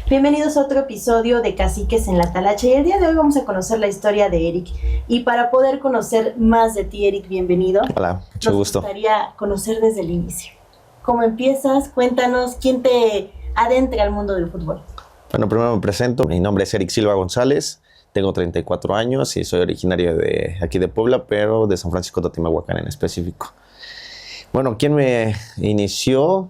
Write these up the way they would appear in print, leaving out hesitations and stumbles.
Bienvenidos a otro episodio de Caciques en la Talacha y el día de hoy vamos a conocer la historia de Eric. Y para poder conocer más de ti, Eric, bienvenido. Hola, mucho gusto. Nos gustaría conocer desde el inicio. ¿Cómo empiezas? Cuéntanos, ¿quién te adentra al mundo del fútbol? Bueno, primero me presento. Mi nombre es Eric Silva González. Tengo 34 años y soy originario de aquí de Puebla, pero de San Francisco Totimehuacán en específico. Bueno, ¿quién me inició?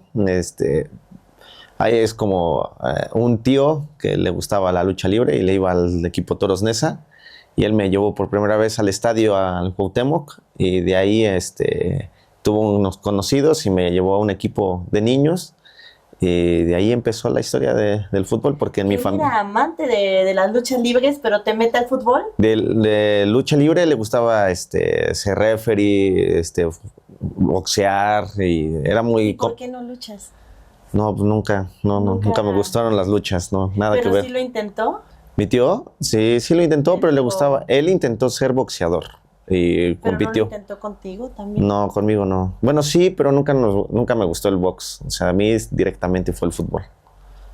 Ahí es como un tío que le gustaba la lucha libre y le iba al equipo Toros Neza. Y él me llevó por primera vez al estadio al Cuauhtémoc y de ahí tuvo unos conocidos y me llevó a un equipo de niños. Y de ahí empezó la historia del fútbol, porque en mi familia... Era amante de las luchas libres, pero ¿te mete al fútbol? De lucha libre le gustaba ser referee, boxear, y era muy... ¿Y por qué no luchas? No, pues nunca me gustaron las luchas, no, nada que ver. ¿Pero sí lo intentó? ¿Mi tío? Sí lo intentó, pero le gustaba. Él intentó ser boxeador y compitió. ¿Pero no lo intentó contigo también? No, conmigo no. Bueno, sí, pero nunca me gustó el box. O sea, a mí directamente fue el fútbol.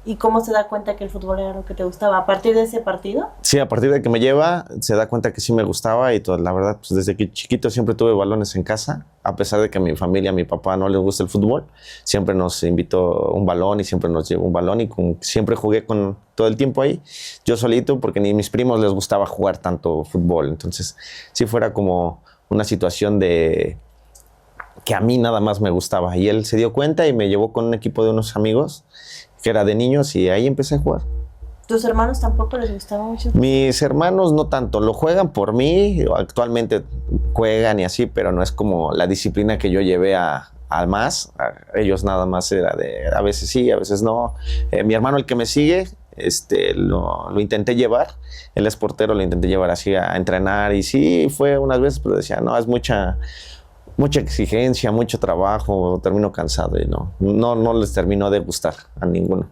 ¿Y cómo se da cuenta que el fútbol era lo que te gustaba? ¿A partir de ese partido? Sí, a partir de que me lleva, se da cuenta que sí me gustaba y la verdad, pues desde que chiquito siempre tuve balones en casa, a pesar de que a mi familia, a mi papá no les gusta el fútbol, siempre nos invitó un balón y siempre nos llevó un balón y siempre jugué con todo el tiempo ahí, yo solito, porque ni a mis primos les gustaba jugar tanto fútbol. Entonces, sí fuera como una situación de que a mí nada más me gustaba. Y él se dio cuenta y me llevó con un equipo de unos amigos que era de niños y ahí empecé a jugar. ¿Tus hermanos tampoco les gustaba mucho? Mis hermanos no tanto, lo juegan por mí, actualmente juegan y así, pero no es como la disciplina que yo llevé al más. Ellos nada más era de a veces sí, a veces no. Mi hermano, el que me sigue, lo intenté llevar, él es portero, lo intenté llevar así a entrenar y sí, fue unas veces, pero decía, no, es mucha exigencia, mucho trabajo, termino cansado y no les terminó de gustar a ninguno.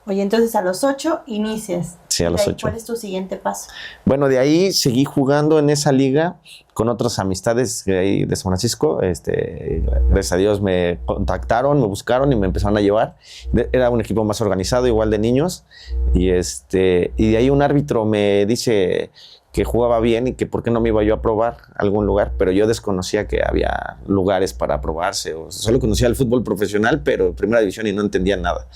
Oye, entonces a los 8 inicias. Sí, a los 8. ¿Cuál es tu siguiente paso? Bueno, de ahí seguí jugando en esa liga con otras amistades de ahí de San Francisco. Gracias a Dios me contactaron, me buscaron y me empezaron a llevar. Era un equipo más organizado, igual de niños. Y de ahí un árbitro me dice que jugaba bien y que por qué no me iba yo a probar a algún lugar, pero yo desconocía que había lugares para probarse. Solo conocía el fútbol profesional, pero primera división, y no entendía nada.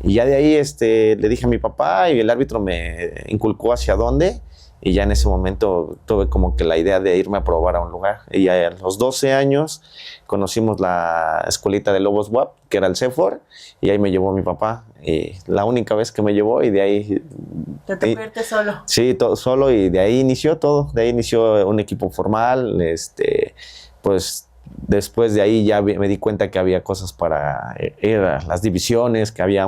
Y ya de ahí le dije a mi papá y el árbitro me inculcó hacia dónde, y ya en ese momento tuve como que la idea de irme a probar a un lugar. Y a los 12 años conocimos la escuelita de Lobos WAP, que era el CEFOR, y ahí me llevó mi papá. Y la única vez que me llevó, y de ahí... ¿Te fuiste solo? Sí, todo solo, y de ahí inició todo. De ahí inició un equipo formal, pues... Después de ahí ya me di cuenta que había cosas para las divisiones, que había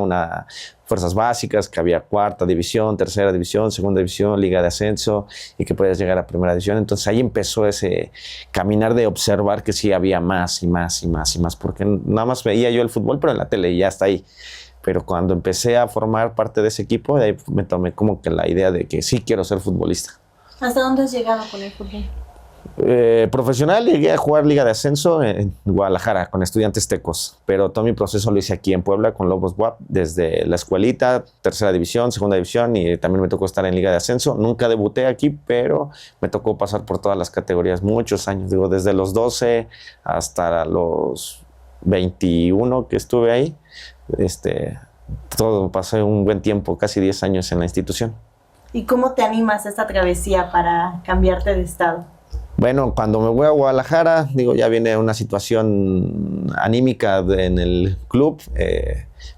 fuerzas básicas, que había cuarta división, tercera división, segunda división, liga de ascenso, y que podías llegar a primera división. Entonces ahí empezó ese caminar de observar que sí había más y más y más y más, porque nada más veía yo el fútbol, pero en la tele y ya está ahí. Pero cuando empecé a formar parte de ese equipo, de ahí me tomé como que la idea de que sí quiero ser futbolista. ¿Hasta dónde has llegado con el fútbol? Profesional llegué a jugar Liga de Ascenso en Guadalajara con Estudiantes Tecos, pero todo mi proceso lo hice aquí en Puebla con Lobos WAP, desde la escuelita, tercera división, segunda división, y también me tocó estar en Liga de Ascenso. Nunca debuté aquí, pero me tocó pasar por todas las categorías muchos años, desde los 12 hasta los 21 que estuve ahí. Todo pasé un buen tiempo, casi 10 años en la institución. ¿Y cómo te animas a esta travesía para cambiarte de estado? Bueno, cuando me voy a Guadalajara, ya viene una situación anímica en el club.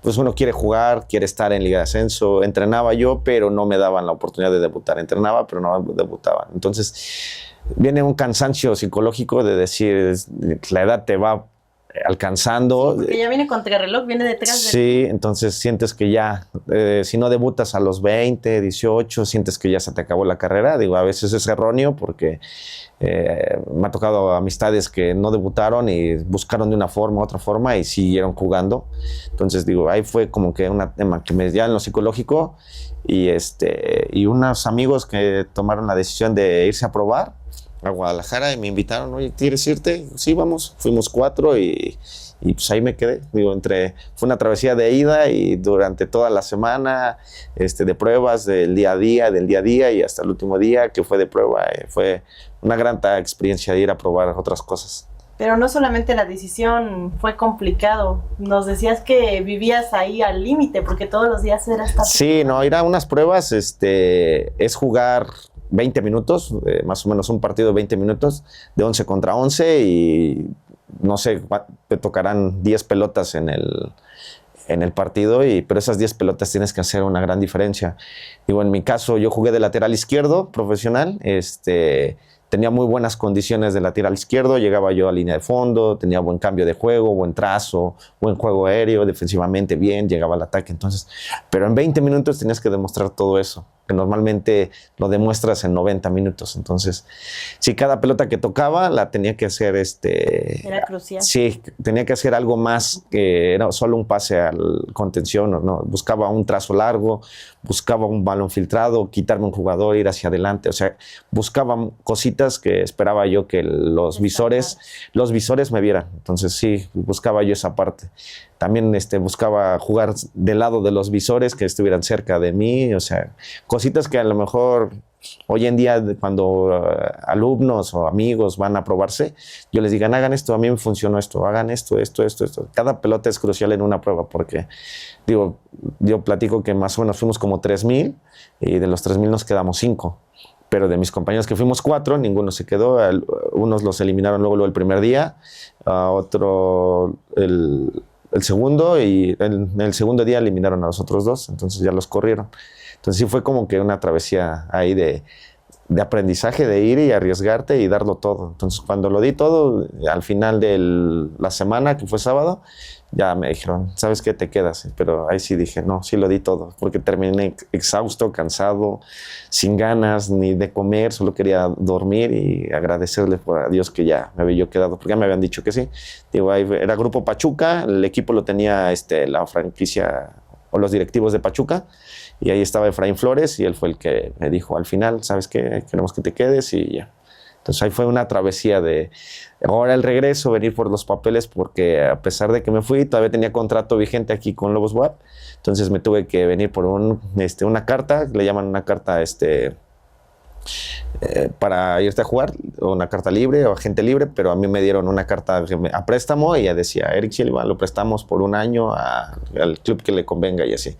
Pues uno quiere jugar, quiere estar en Liga de Ascenso. Entrenaba yo, pero no me daban la oportunidad de debutar. Entrenaba, pero no debutaba. Entonces, viene un cansancio psicológico de decir, la edad te va alcanzando. Sí, porque ya viene contrarreloj, viene detrás de... Sí, entonces sientes que ya, si no debutas a los 20, 18, sientes que ya se te acabó la carrera. A veces es erróneo porque me ha tocado amistades que no debutaron y buscaron de una forma u otra forma y siguieron jugando. Entonces ahí fue como que un tema que me dio en lo psicológico y unos amigos que tomaron la decisión de irse a probar a Guadalajara y me invitaron, oye, ¿quieres irte? Sí, vamos. Fuimos 4 y y pues ahí me quedé. Digo, fue una travesía de ida y durante toda la semana, de pruebas del día a día y hasta el último día que fue de prueba, fue una gran experiencia de ir a probar otras cosas. Pero no solamente la decisión fue complicado, nos decías que vivías ahí al límite porque todos los días era estar... Sí, no, ir a unas pruebas es jugar 20 minutos, más o menos un partido de 20 minutos, de 11 contra 11 y no sé, te tocarán 10 pelotas en el partido, pero esas 10 pelotas tienes que hacer una gran diferencia. Digo, en mi caso, yo jugué de lateral izquierdo profesional, tenía muy buenas condiciones de lateral izquierdo, llegaba yo a línea de fondo, tenía buen cambio de juego, buen trazo, buen juego aéreo, defensivamente bien, llegaba al ataque. Entonces, pero en 20 minutos tenías que demostrar todo eso, que normalmente lo demuestras en 90 minutos. Entonces, sí, cada pelota que tocaba la tenía que hacer Era crucial. Sí, tenía que hacer algo más que era solo un pase al contención, ¿no? Buscaba un trazo largo, buscaba un balón filtrado, quitarme un jugador, ir hacia adelante. O sea, buscaba cositas que esperaba yo que los visores me vieran. Entonces sí, buscaba yo esa parte. También buscaba jugar del lado de los visores que estuvieran cerca de mí. O sea, cositas que a lo mejor hoy en día cuando alumnos o amigos van a probarse, yo les digan, hagan esto, a mí me funcionó esto, hagan esto. Cada pelota es crucial en una prueba porque, digo, yo platico que más o menos fuimos como 3,000 y de los 3,000 nos quedamos 5. Pero de mis compañeros que fuimos 4, ninguno se quedó. Unos los eliminaron luego el primer día, otro el segundo, y en el segundo día eliminaron a los otros 2, entonces ya los corrieron. Entonces sí fue como que una travesía ahí de aprendizaje, de ir y arriesgarte y darlo todo. Entonces cuando lo di todo, al final de la semana, que fue sábado, ya me dijeron, ¿sabes qué? Te quedas. Pero ahí sí dije, no, sí lo di todo, porque terminé exhausto, cansado, sin ganas ni de comer, solo quería dormir y agradecerle a Dios que ya me había yo quedado, porque ya me habían dicho que sí. Digo, ahí era Grupo Pachuca, el equipo lo tenía la franquicia o los directivos de Pachuca, y ahí estaba Efraín Flores y él fue el que me dijo al final, ¿sabes qué? Queremos que te quedes y ya. Entonces ahí fue una travesía de ahora el regreso, venir por los papeles, porque a pesar de que me fui, todavía tenía contrato vigente aquí con Lobos WAP. Entonces me tuve que venir por una carta, le llaman una carta para irte a jugar, o una carta libre o agente libre, pero a mí me dieron una carta a préstamo y ya decía, Eric Silva, lo prestamos por un año al club que le convenga y así.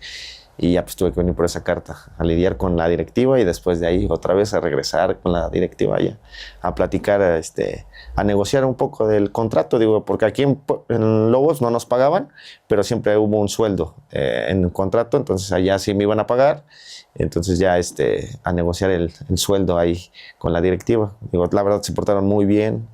Y ya pues tuve que venir por esa carta, a lidiar con la directiva y después de ahí otra vez a regresar con la directiva ya, a platicar, a negociar un poco del contrato, digo, porque aquí en Lobos no nos pagaban, pero siempre hubo un sueldo en el contrato, entonces allá sí me iban a pagar, entonces ya a negociar el sueldo ahí con la directiva. Digo, la verdad se portaron muy bien,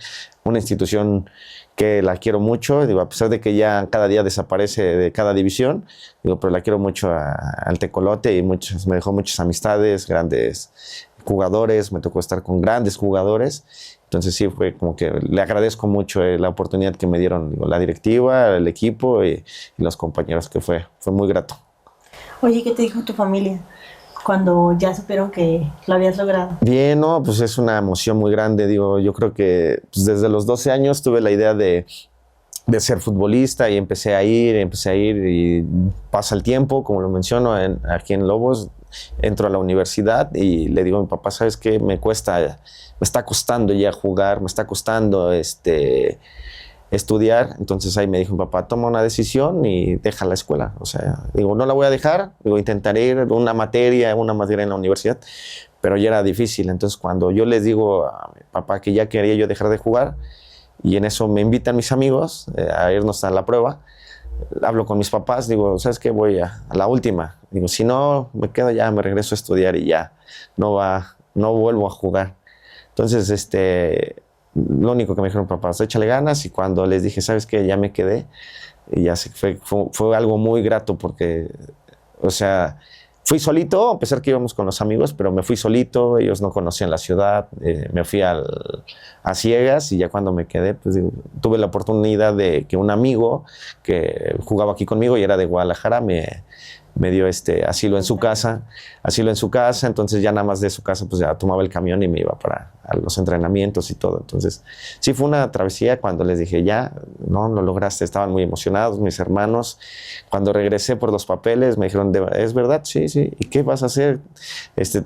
una institución que la quiero mucho, digo, a pesar de que ya cada día desaparece de cada división, digo, pero la quiero mucho al Tecolote y me dejó muchas amistades, grandes jugadores, me tocó estar con grandes jugadores, entonces sí fue como que le agradezco mucho la oportunidad que me dieron, digo, la directiva, el equipo y los compañeros, que fue muy grato. Oye, ¿qué te dijo tu familia cuando ya supieron que lo habías logrado? Bien, no, pues es una emoción muy grande, digo, yo creo que pues desde los 12 años tuve la idea de ser futbolista y empecé a ir y pasa el tiempo, como lo menciono, aquí en Lobos, entro a la universidad y le digo a mi papá, ¿sabes qué? Me está costando ya jugar, me está costando estudiar. Entonces ahí me dijo mi papá, toma una decisión y deja la escuela. O sea, digo, no la voy a dejar, digo, intentaré ir una materia en la universidad, pero ya era difícil. Entonces cuando yo les digo a mi papá que ya quería yo dejar de jugar, y en eso me invitan mis amigos a irnos a la prueba, hablo con mis papás, digo, ¿sabes qué? Voy a la última. Digo, si no me quedo ya, me regreso a estudiar y ya, no vuelvo a jugar. Entonces, lo único que me dijeron, papás, échale ganas. Y cuando les dije, ¿sabes qué? Ya me quedé. Y ya fue algo muy grato porque, o sea, fui solito, a pesar que íbamos con los amigos, pero me fui solito, ellos no conocían la ciudad, me fui a ciegas y ya cuando me quedé, pues digo, tuve la oportunidad de que un amigo que jugaba aquí conmigo y era de Guadalajara, me me dio asilo en su casa, entonces ya nada más de su casa pues ya tomaba el camión y me iba a los entrenamientos y todo. Entonces sí fue una travesía. Cuando les dije ya, no, lo lograste, estaban muy emocionados mis hermanos. Cuando regresé por los papeles me dijeron, ¿es verdad? Sí, ¿y qué vas a hacer?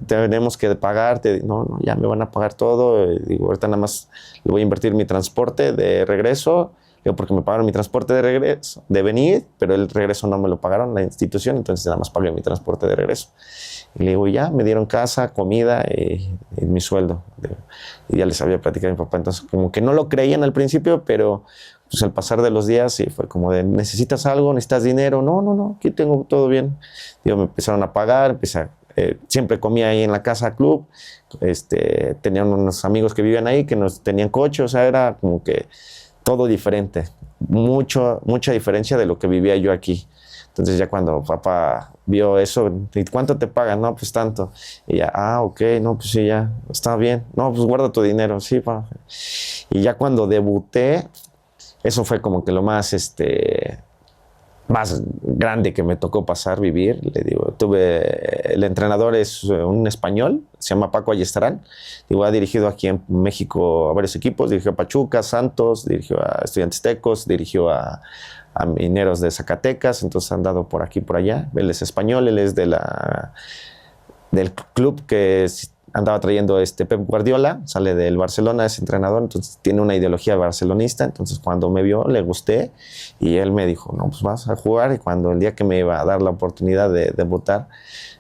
Tenemos que pagarte. No, ya me van a pagar todo. Digo, ahorita nada más le voy a invertir mi transporte de regreso, porque me pagaron mi transporte de regreso, de venir, pero el regreso no me lo pagaron la institución, entonces nada más pagué mi transporte de regreso. Y le digo, ya, me dieron casa, comida y mi sueldo. Y ya les había platicado a mi papá, entonces como que no lo creían al principio, pero pues al pasar de los días sí fue como de, ¿necesitas algo? ¿Necesitas dinero? No, aquí tengo todo bien. Digo, me empezaron a pagar, siempre comía ahí en la casa club, tenían unos amigos que vivían ahí que nos tenían coche, o sea, era como que todo diferente, mucha diferencia de lo que vivía yo aquí. Entonces ya cuando papá vio eso, ¿y cuánto te pagan? No, pues tanto. Y ya, ok, no, pues sí, ya, está bien. No, pues guarda tu dinero, sí, pa. Y ya cuando debuté, eso fue como que lo más grande que me tocó vivir. Le digo, el entrenador es un español, se llama Paco Ayestarán. Digo, ha dirigido aquí en México a varios equipos, dirigió a Pachuca, Santos, dirigió a Estudiantes Tecos, dirigió a Mineros de Zacatecas, entonces han dado por aquí y por allá. Él es español, él es del club que andaba trayendo Pep Guardiola, sale del Barcelona, es entrenador, entonces tiene una ideología barcelonista. Entonces cuando me vio le gusté y él me dijo, no, pues vas a jugar. Y cuando el día que me iba a dar la oportunidad de debutar,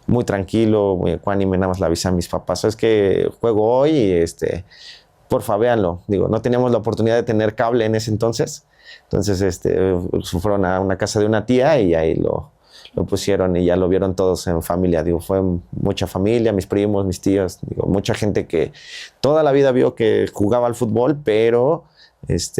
muy tranquilo, muy ecuánime, nada más le avisé a mis papás, es que juego hoy y porfa, véanlo. Digo, no teníamos la oportunidad de tener cable en ese entonces fueron a una casa de una tía y ahí lo pusieron y ya lo vieron todos en familia. Digo, fue mucha familia, mis primos, mis tíos, digo, mucha gente que toda la vida vio que jugaba al fútbol, pero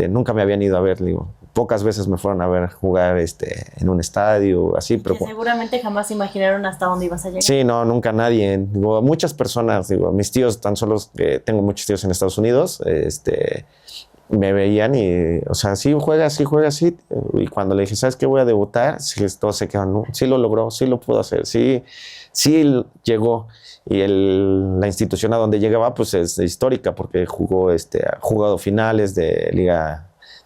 nunca me habían ido a ver. Digo, pocas veces me fueron a ver jugar en un estadio, así. Pero que seguramente jamás imaginaron hasta dónde ibas a llegar. Sí, no, nunca nadie. Digo, muchas personas, digo, mis tíos, tan solo tengo muchos tíos en Estados Unidos, me veían y, o sea, sí juega, sí. Y cuando le dije, ¿sabes qué? Voy a debutar, sí, todos se quedaron, no, sí lo logró, sí lo pudo hacer, sí llegó. Y la institución a donde llegaba, pues es histórica porque ha jugado finales de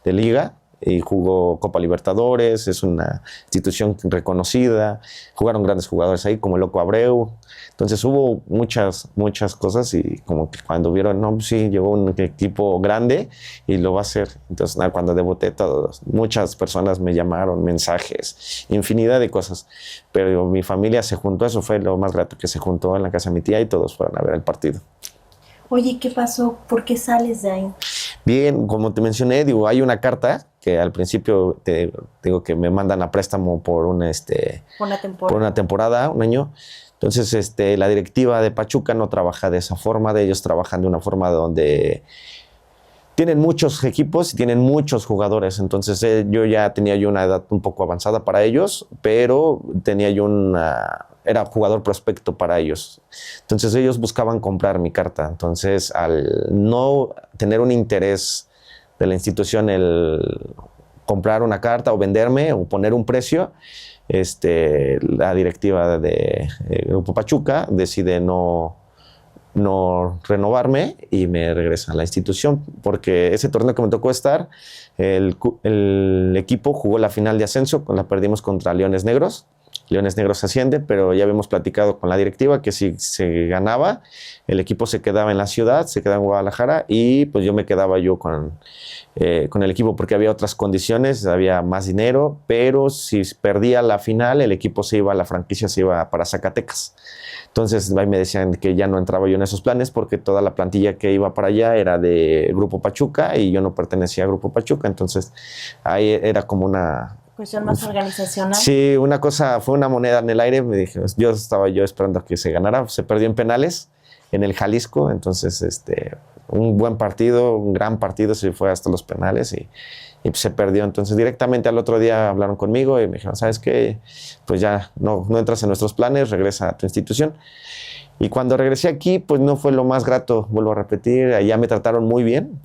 liga y jugó Copa Libertadores, es una institución reconocida, jugaron grandes jugadores ahí como el Loco Abreu. Entonces hubo muchas cosas y como que cuando vieron, no, pues sí, llegó un equipo grande y lo va a hacer. Entonces cuando debuté, muchas personas me llamaron, mensajes, infinidad de cosas. Pero mi familia se juntó, eso fue lo más grato, que se juntó en la casa de mi tía y todos fueron a ver el partido. Oye, ¿qué pasó? ¿Por qué sales de ahí? Bien, como te mencioné, digo, hay una carta que al principio te digo que me mandan a préstamo por una temporada, un año. Entonces, la directiva de Pachuca no trabaja de esa forma, ellos trabajan de una forma donde tienen muchos equipos y tienen muchos jugadores. Entonces, yo ya tenía una edad un poco avanzada para ellos, pero era jugador prospecto para ellos. Entonces, ellos buscaban comprar mi carta. Entonces, al no tener un interés de la institución el comprar una carta o venderme o poner un precio, la directiva de Grupo Pachuca decide no renovarme y me regresa a la institución, porque ese torneo que me tocó estar, el equipo jugó la final de ascenso, la perdimos contra Leones Negros. Leones Negros asciende, pero ya habíamos platicado con la directiva que si se ganaba, el equipo se quedaba en la ciudad, se quedaba en Guadalajara y pues yo me quedaba con el equipo porque había otras condiciones, había más dinero, pero si perdía la final, el equipo la franquicia se iba para Zacatecas. Entonces ahí me decían que ya no entraba yo en esos planes porque toda la plantilla que iba para allá era de Grupo Pachuca y yo no pertenecía a Grupo Pachuca. Entonces ahí era como una cuestión más organizacional. Sí, fue una moneda en el aire. Me dije, estaba esperando a que se ganara. Se perdió en penales en el Jalisco. Entonces, un buen partido, un gran partido, se fue hasta los penales y se perdió. Entonces, directamente al otro día hablaron conmigo y me dijeron, ¿sabes qué? Pues ya no entras en nuestros planes, regresa a tu institución. Y cuando regresé aquí, pues no fue lo más grato, vuelvo a repetir. Allá me trataron muy bien,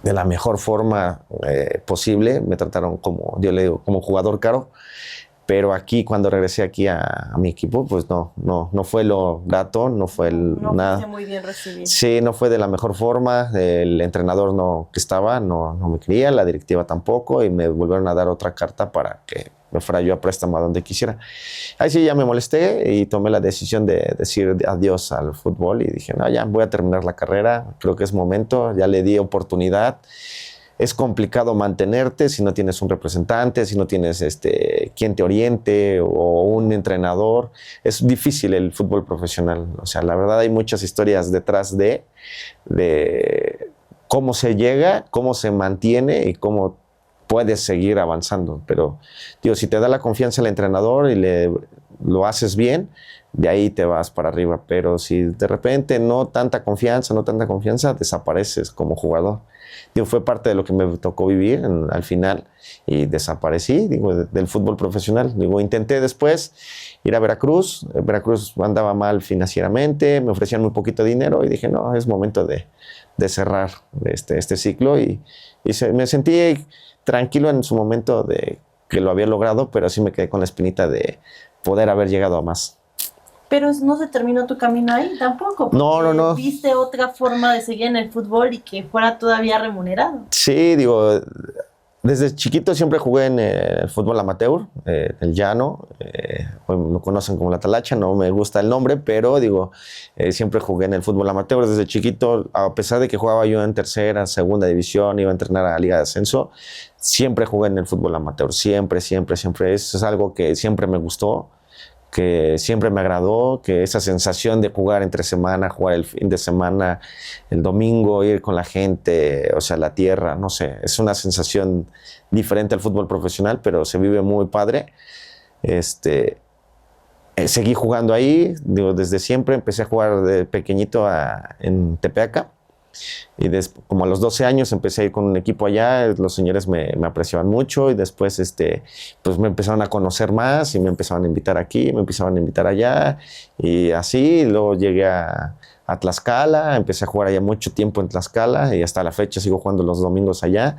de la mejor forma posible. Me trataron como, yo le digo, como jugador caro. Pero aquí, cuando regresé aquí a mi equipo, pues no fue lo grato, no fue nada. Fuiste muy bien recibido. Sí, no fue de la mejor forma. El entrenador que estaba no me quería, la directiva tampoco, y me volvieron a dar otra carta para que me fuera yo a préstamo a donde quisiera. Ahí sí ya me molesté y tomé la decisión de decir adiós al fútbol y dije, no, ya voy a terminar la carrera, creo que es momento, ya le di oportunidad. Es complicado mantenerte si no tienes un representante, si no tienes quien te oriente o un entrenador. Es difícil el fútbol profesional. O sea, la verdad hay muchas historias detrás de cómo se llega, cómo se mantiene y cómo puedes seguir avanzando. Pero, digo, si te da la confianza el entrenador y lo haces bien, de ahí te vas para arriba. Pero si de repente no tanta confianza, desapareces como jugador. Digo, fue parte de lo que me tocó vivir al final y desaparecí, del fútbol profesional. Intenté después ir a Veracruz. Veracruz andaba mal financieramente, me ofrecían muy poquito dinero y dije, no, es momento de cerrar este ciclo y me sentí tranquilo en su momento de que lo había logrado, pero sí me quedé con la espinita de poder haber llegado a más. Pero no se terminó tu camino ahí tampoco. No. Viste otra forma de seguir en el fútbol y que fuera todavía remunerado. Sí, desde chiquito siempre jugué en el fútbol amateur, el llano. Lo conocen como la talacha, no me gusta el nombre, pero siempre jugué en el fútbol amateur desde chiquito. A pesar de que jugaba yo en tercera, segunda división, iba a entrenar a la Liga de Ascenso, siempre jugué en el fútbol amateur. Siempre. Eso es algo que siempre me gustó, que siempre me agradó, que esa sensación de jugar entre semana, jugar el fin de semana, el domingo, ir con la gente, o sea, la tierra, no sé, es una sensación diferente al fútbol profesional, pero se vive muy padre. Seguí jugando ahí, desde siempre empecé a jugar de pequeñito en Tepeaca. Y como a los 12 años empecé a ir con un equipo allá, los señores me apreciaban mucho y después pues me empezaron a conocer más y me empezaron a invitar aquí, me empezaron a invitar allá y así. Y luego llegué a Tlaxcala, empecé a jugar allá mucho tiempo en Tlaxcala y hasta la fecha sigo jugando los domingos allá.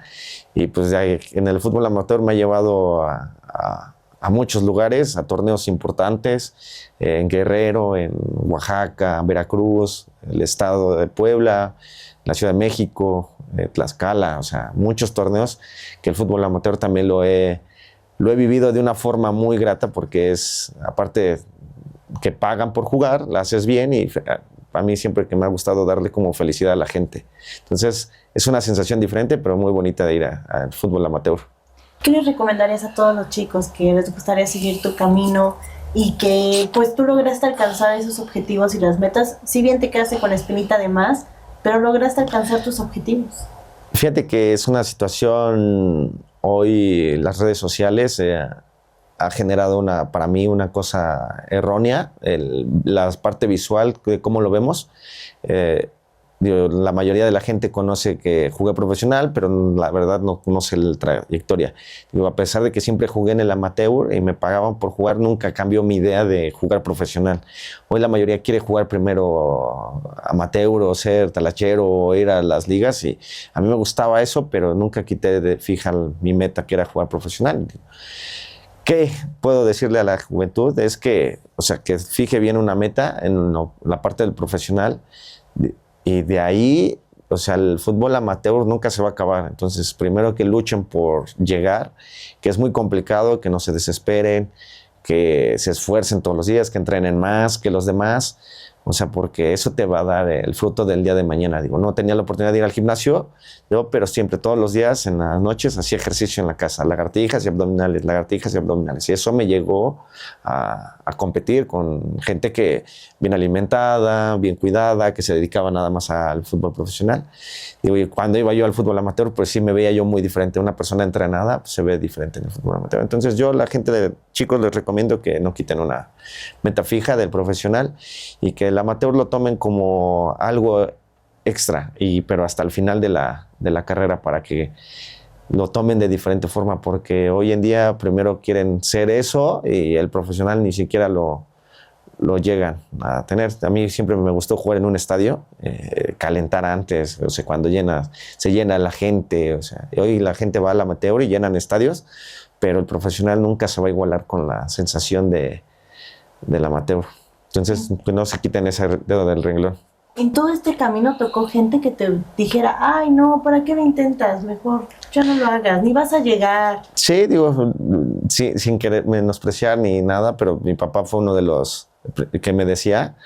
Y pues en el fútbol amateur me ha llevado a muchos lugares, a torneos importantes, en Guerrero, en Oaxaca, Veracruz, el estado de Puebla, la Ciudad de México, Tlaxcala, o sea, muchos torneos que el fútbol amateur también lo he vivido de una forma muy grata porque aparte que pagan por jugar, la haces bien y a mí siempre que me ha gustado darle como felicidad a la gente. Entonces, es una sensación diferente, pero muy bonita de ir al fútbol amateur. ¿Qué les recomendarías a todos los chicos que les gustaría seguir tu camino y que pues tú lograste alcanzar esos objetivos y las metas? Si bien te quedaste con la espinita de más, pero lograste alcanzar tus objetivos. Fíjate que es una situación, hoy las redes sociales ha generado para mí una cosa errónea, la parte visual de cómo lo vemos. La mayoría de la gente conoce que jugué profesional, pero la verdad no conoce la trayectoria. A pesar de que siempre jugué en el amateur y me pagaban por jugar, nunca cambió mi idea de jugar profesional. Hoy la mayoría quiere jugar primero amateur o ser talachero o ir a las ligas y a mí me gustaba eso, pero nunca quité de fija mi meta que era jugar profesional. ¿Qué puedo decirle a la juventud? Es que fije bien una meta en la parte del profesional. Y de ahí, el fútbol amateur nunca se va a acabar. Entonces, primero que luchen por llegar, que es muy complicado, que no se desesperen, que se esfuercen todos los días, que entrenen más que los demás. Porque eso te va a dar el fruto del día de mañana. No tenía la oportunidad de ir al gimnasio, pero siempre, todos los días, en las noches, hacía ejercicio en la casa, lagartijas y abdominales. Y eso me llegó a competir con gente que bien alimentada, bien cuidada, que se dedicaba nada más al fútbol profesional. Y cuando iba yo al fútbol amateur, pues sí me veía yo muy diferente. Una persona entrenada pues, se ve diferente en el fútbol amateur. Entonces yo a la gente de chicos les recomiendo que no quiten una meta fija del profesional y que el amateur lo tomen como algo extra, pero hasta el final de la carrera para que lo tomen de diferente forma, porque hoy en día primero quieren ser eso y el profesional ni siquiera lo llegan a tener. A mí siempre me gustó jugar en un estadio, calentar antes, cuando se llena la gente. Hoy la gente va al amateur y llenan estadios, pero el profesional nunca se va a igualar con la sensación del amateur. Entonces, que no se quiten ese dedo del renglón. En todo este camino tocó gente que te dijera, ay no, ¿para qué lo intentas? Mejor ya no lo hagas, ni vas a llegar. Sí, digo, sí, sin querer menospreciar ni nada, pero mi papá fue uno de los que me decía,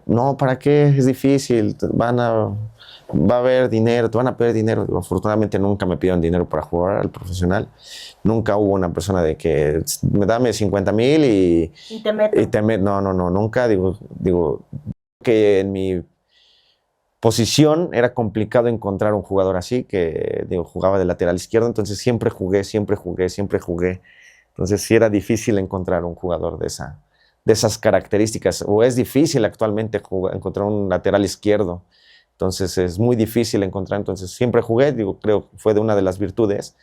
no, ¿para qué? Es difícil, va a haber dinero, te van a pedir dinero. Digo, afortunadamente nunca me pidieron dinero para jugar al profesional. Nunca hubo una persona de que me dame 50,000 Y te meto. no, nunca. Digo, que en mi posición era complicado encontrar un jugador así, que digo, jugaba de lateral izquierdo, entonces siempre jugué. Entonces sí era difícil encontrar un jugador de esas características, o es difícil actualmente encontrar un lateral izquierdo. Entonces es muy difícil encontrar, entonces siempre jugué, digo, creo que fue de una de las virtudes.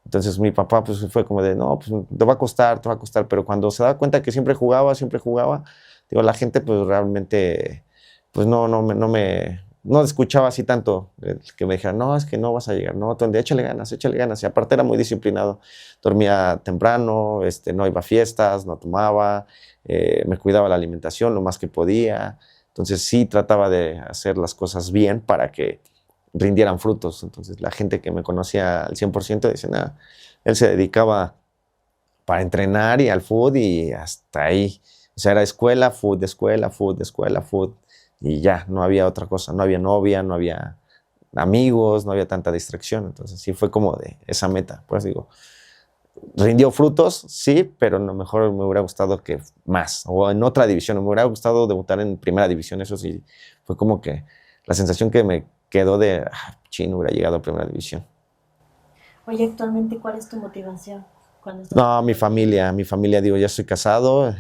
Entonces mi papá pues fue como de, no, pues te va a costar, pero cuando se da cuenta que siempre jugaba, digo, la gente pues realmente pues no escuchaba así tanto que me dijeran, no, es que no vas a llegar, no, échale ganas. Y aparte era muy disciplinado, dormía temprano, no iba a fiestas, no tomaba, me cuidaba la alimentación lo más que podía. Entonces sí trataba de hacer las cosas bien para que rindieran frutos. Entonces la gente que me conocía al 100% dice, nada, él se dedicaba para entrenar y al fútbol y hasta ahí. O sea, era escuela, fútbol, escuela, fútbol. Y ya, no había otra cosa, no había novia, no había amigos, no había tanta distracción. Entonces sí fue como de esa meta. Pues digo, rindió frutos, sí, pero a lo mejor me hubiera gustado que más, o en otra división, me hubiera gustado debutar en primera división. Eso sí, fue como que la sensación que me quedó de, chin, hubiera llegado a primera división. Oye, actualmente, ¿cuál es tu motivación cuando estás? No, mi familia, digo, ya estoy casado,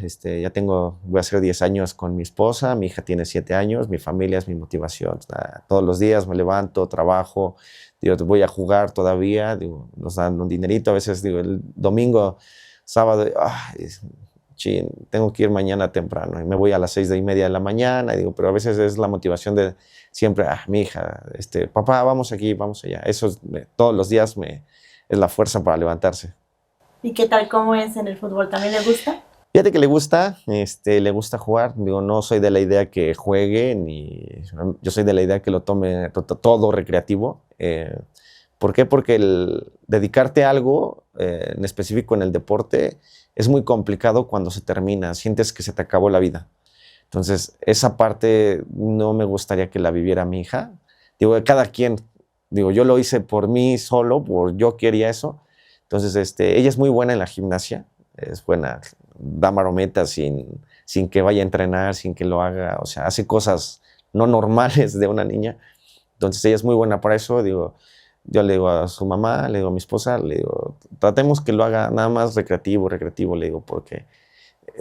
voy a hacer 10 años con mi esposa, mi hija tiene 7 años, mi familia es mi motivación. Todos los días me levanto, trabajo, digo, voy a jugar todavía, digo, nos dan un dinerito, a veces digo, el domingo, sábado, chin, tengo que ir mañana temprano y me voy a las 6:30 de la mañana, y digo, pero a veces es la motivación de siempre, mi hija, papá, vamos aquí, vamos allá. Eso todos los días es la fuerza para levantarse. ¿Y qué tal, cómo es en el fútbol? ¿También le gusta? Fíjate que le gusta jugar. Digo, no soy de la idea que juegue, yo soy de la idea que lo tome todo recreativo. ¿Por qué? Porque el dedicarte a algo en específico en el deporte es muy complicado cuando se termina. Sientes que se te acabó la vida. Entonces, esa parte no me gustaría que la viviera mi hija. Digo, cada quien, digo, yo lo hice por mí solo, yo quería eso. Entonces, ella es muy buena en la gimnasia, es buena, da marometas sin que vaya a entrenar, sin que lo haga, o sea, hace cosas no normales de una niña. Entonces, ella es muy buena para eso. Digo, yo le digo a su mamá, le digo a mi esposa, le digo, tratemos que lo haga nada más recreativo, le digo, porque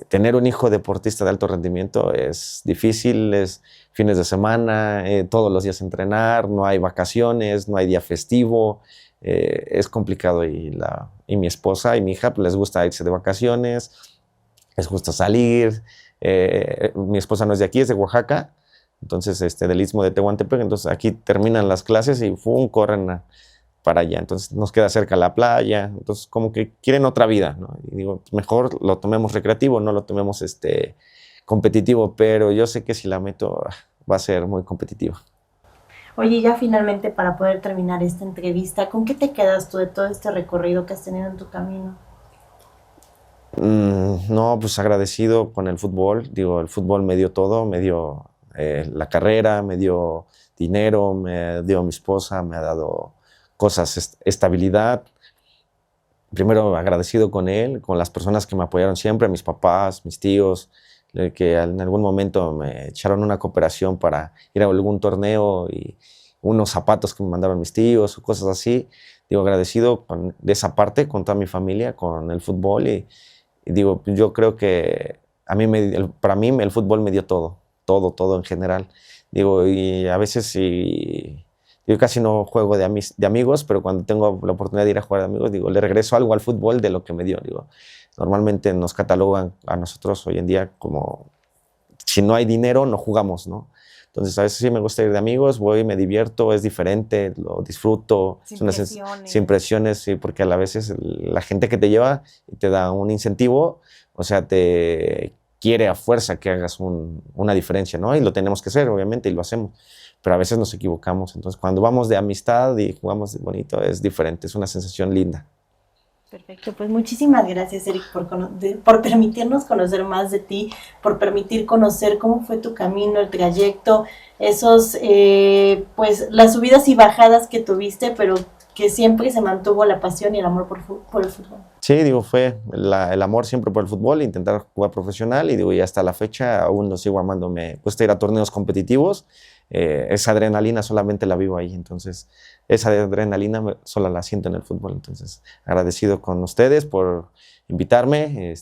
tener un hijo deportista de alto rendimiento es difícil, es fines de semana, todos los días entrenar, no hay vacaciones, no hay día festivo, es complicado. Y mi esposa y mi hija pues, les gusta irse de vacaciones, les gusta salir. Mi esposa no es de aquí, es de Oaxaca, entonces del Istmo de Tehuantepec, entonces aquí terminan las clases y corren para allá, entonces nos queda cerca la playa, entonces como que quieren otra vida, ¿no? Y digo, mejor lo tomemos recreativo, no lo tomemos competitivo, pero yo sé que si la meto va a ser muy competitiva. Oye, ya finalmente para poder terminar esta entrevista, ¿con qué te quedas tú de todo este recorrido que has tenido en tu camino? No, pues agradecido con el fútbol, digo, el fútbol me dio todo, me dio la carrera, me dio dinero, me dio mi esposa, me ha dado cosas, estabilidad. Primero agradecido con él, con las personas que me apoyaron siempre, mis papás, mis tíos, que en algún momento me echaron una cooperación para ir a algún torneo y unos zapatos que me mandaron mis tíos o cosas así. Digo, agradecido de esa parte con toda mi familia, con el fútbol y digo, yo creo que para mí el fútbol me dio todo en general. Digo, y a veces yo casi no juego de amigos, pero cuando tengo la oportunidad de ir a jugar de amigos, digo, le regreso algo al fútbol de lo que me dio. Digo, normalmente nos catalogan a nosotros hoy en día como si no hay dinero, no jugamos, ¿no? Entonces, a veces sí me gusta ir de amigos, voy, me divierto, es diferente, lo disfruto. Sin presiones, sí, porque a la veces la gente que te lleva y te da un incentivo, o sea, te quiere a fuerza que hagas una diferencia, ¿no? Y lo tenemos que hacer, obviamente, y lo hacemos. Pero a veces nos equivocamos. Entonces, cuando vamos de amistad y jugamos de bonito, es diferente, es una sensación linda. Perfecto, pues muchísimas gracias, Eric, por permitirnos conocer más de ti, por permitir conocer cómo fue tu camino, el trayecto, esos, pues las subidas y bajadas que tuviste, pero que siempre se mantuvo la pasión y el amor por el fútbol. Sí, digo, fue el amor siempre por el fútbol, intentar jugar profesional y digo, y hasta la fecha aún lo sigo amando. Me cuesta ir a torneos competitivos, esa adrenalina solamente la vivo ahí, entonces esa adrenalina solo la siento en el fútbol. Entonces, agradecido con ustedes por invitarme,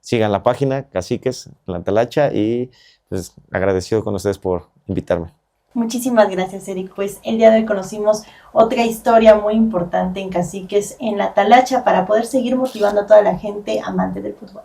sigan la página Caciques, La Talacha, y pues agradecido con ustedes por invitarme. Muchísimas gracias, Eric. Pues el día de hoy conocimos otra historia muy importante en Caciques, en La Talacha, para poder seguir motivando a toda la gente amante del fútbol.